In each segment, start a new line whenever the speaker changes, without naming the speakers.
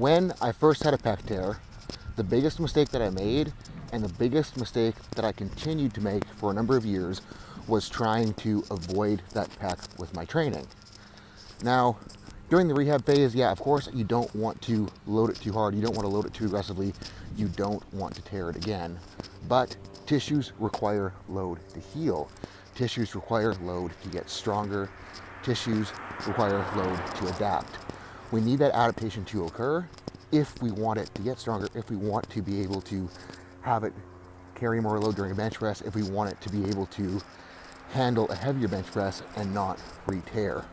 When I first had a pec tear, the biggest mistake that I made, and the biggest mistake that I continued to make for a number of years, was trying to avoid that pec with my training. Now, during the rehab phase, yeah, of course, you don't want to load it too hard. You don't want to load it too aggressively. You don't want to tear it again. But tissues require load to heal. Tissues require load to get stronger. Tissues require load to adapt. We need that adaptation to occur if we want it to get stronger, if we want to be able to have it carry more load during a bench press, if we want it to be able to handle a heavier bench press and not re-tear.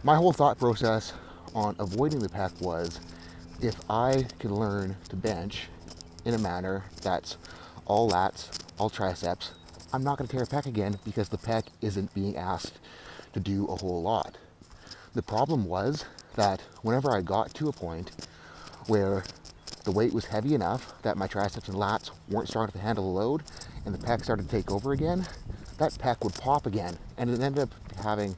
My whole thought process on avoiding the pec was, if I can learn to bench in a manner that's all lats, all triceps, I'm not going to tear a pec again because the pec isn't being asked to do a whole lot. The problem was that whenever I got to a point where the weight was heavy enough that my triceps and lats weren't strong enough to handle the load and the pec started to take over again, that pec would pop again, and it ended up having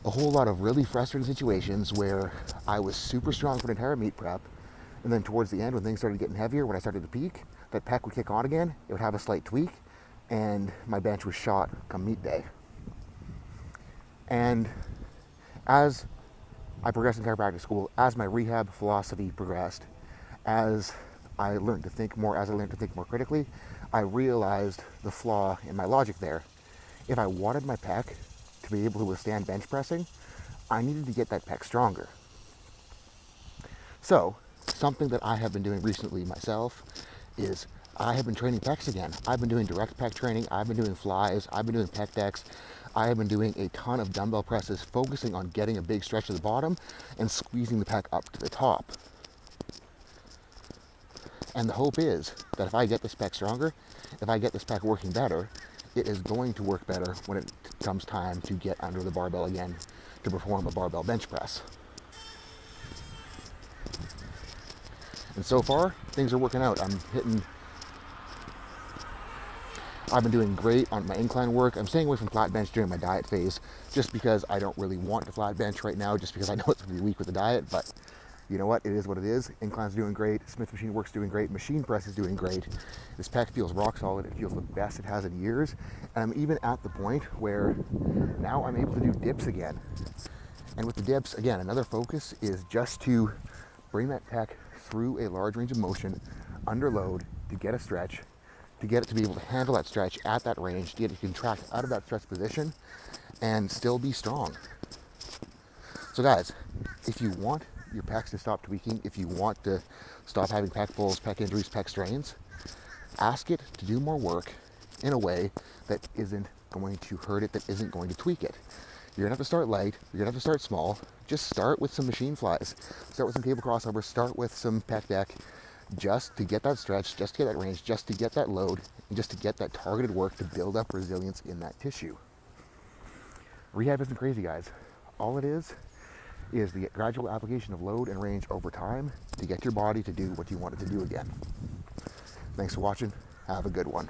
a whole lot of really frustrating situations where I was super strong for an entire meet prep, and then towards the end when things started getting heavier, when I started to peak, that pec would kick on again, it would have a slight tweak, and my bench was shot come meet day. And as I progressed in chiropractic school, as my rehab philosophy progressed, as I learned to think more critically, I realized the flaw in my logic there. If I wanted my pec to be able to withstand bench pressing, I needed to get that pec stronger. So, something that I have been doing recently myself is I have been training pecs again. I've been doing direct pec training, I've been doing flies, I've been doing pec decks, I have been doing a ton of dumbbell presses, focusing on getting a big stretch to the bottom and squeezing the pec up to the top. And the hope is that if I get this pec stronger, if I get this pec working better, it is going to work better when it comes time to get under the barbell again to perform a barbell bench press. And so far, things are working out. I've been doing great on my incline work. I'm staying away from flat bench during my diet phase just because I don't really want to flat bench right now, just because I know it's going to be weak with the diet, but you know what? It is what it is. Incline's doing great. Smith machine work's doing great. Machine press is doing great. This pec feels rock solid. It feels the best it has in years. And I'm even at the point where now I'm able to do dips again. And with the dips, again, another focus is just to bring that pec through a large range of motion under load to get a stretch, to get it to be able to handle that stretch at that range, to get it to contract out of that stretch position and still be strong. So guys, if you want your pecs to stop tweaking, if you want to stop having pec pulls, pec injuries, pec strains, ask it to do more work in a way that isn't going to hurt it, that isn't going to tweak it. You're gonna have to start light, you're gonna have to start small. Just start with some machine flies, start with some cable crossovers, start with some pec deck, just to get that stretch, just to get that range, just to get that load, and just to get that targeted work to build up resilience in that tissue. Rehab isn't crazy, guys. All it is the gradual application of load and range over time to get your body to do what you want it to do again. Thanks for watching. Have a good one.